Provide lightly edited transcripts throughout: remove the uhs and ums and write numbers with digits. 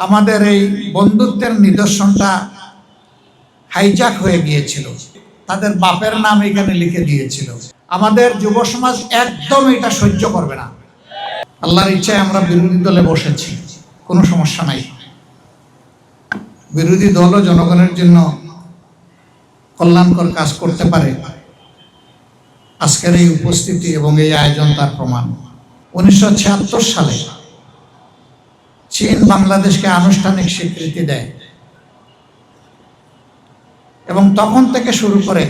আমাদের এই বন্ধুত্বের নিদর্শনটা হাইজ্যাক হয়ে গিয়েছিল, তাদের বাপের নাম এখানে লিখে দিয়েছিল। আমাদের যুব সমাজ একদম এটা সহ্য করবে না। আল্লাহর ইচ্ছায় আমরা বিরোধী দলে বসেছি, কোনো সমস্যা নাই। বিরোধী দলও জনগণের জন্য কল্যাণকর কাজ করতে পারে। আজকের এই উপস্থিতি এবং এই আয়োজন তার প্রমাণ। 1976 সালে চীন বাংলাদেশকে আনুষ্ঠানিক স্বীকৃতি দেয় এবং তখন থেকে শুরু করে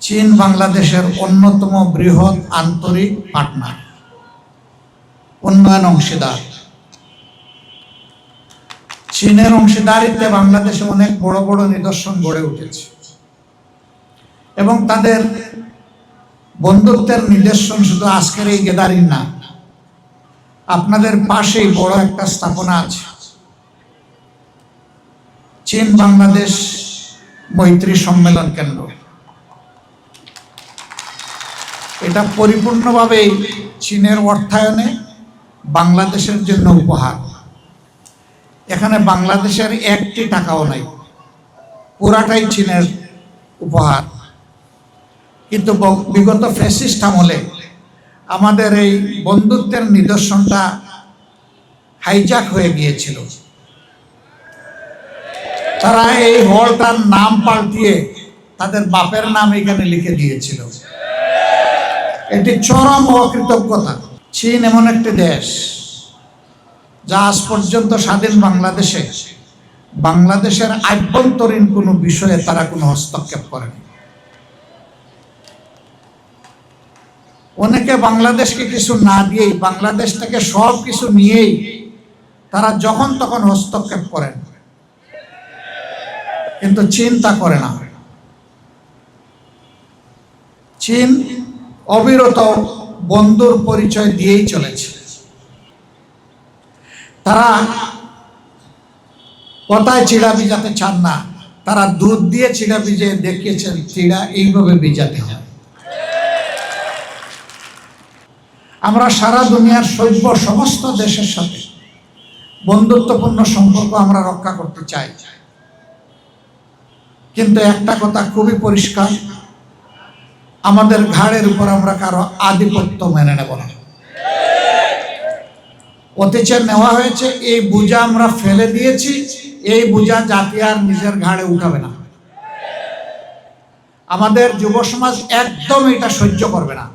চীন বাংলাদেশের অন্যতম বৃহৎ আন্তরিক পার্টনার, উন্নয়ন অংশীদার। চীনের অংশীদারিত্বে বাংলাদেশে অনেক বড় বড় নিদর্শন গড়ে উঠেছে এবং তাদের বন্ধুত্বের নিদর্শন শুধু আজকের এই গ্যাদারিং না, আপনাদের পাশেই বড় একটা স্থাপনা আছে, চীন বাংলাদেশ মৈত্রী সম্মেলন কেন্দ্র। এটা পরিপূর্ণভাবেই চীনের অর্থায়নে বাংলাদেশের জন্য উপহার। এখানে বাংলাদেশের একটি টাকাও নাই, পুরাটাই চীনের উপহার। কিন্তু বিগত ফ্যাসিস্ট আমলে আমাদের এই বন্ধুত্বের নিদর্শনটা হাইজ্যাক হয়ে গিয়েছিল। তারা এই হলটার নাম পাল্টিয়ে তাদের বাপের নাম এখানে লিখে দিয়েছিল। এটি চরম অকৃতজ্ঞতা। চীন এমন একটি দেশ যা আজ পর্যন্ত স্বাধীন বাংলাদেশের আভ্যন্তরীণ কোনো বিষয়ে তারা কোনো হস্তক্ষেপ করেনি। অনেকে বাংলাদেশকে কিছু না দিয়েই, বাংলাদেশ থেকে সব কিছু নিয়েই তারা যখন তখন হস্তক্ষেপ করেন, কিন্তু চীন তা করে না। চীন অবিরত বন্ধুর পরিচয় দিয়েই চলেছে। তারা কথায় চিড়া ভিজাতে চান না, তারা দুধ দিয়ে চিড়া ভিজিয়ে দেখিয়েছেন চিড়া এইভাবে ভিজাতে হয়। আমরা সারা দুনিয়ার সভ্য সমস্ত দেশের সাথে বন্ধুত্বপূর্ণ সম্পর্ক আমরা রক্ষা করতে চাই, কিন্তু একটা কথা খুবই পরিষ্কার, আমাদের ঘাড়ের উপর আমরা কারো আধিপত্য মেনে নেব না। অতীতে নেওয়া হয়েছে, এই বোঝা আমরা ফেলে দিয়েছি, এই বোঝা জাতি আর নিজের ঘাড়ে উঠাবে না। আমাদের যুব সমাজ একদম এটা সহ্য করবে না।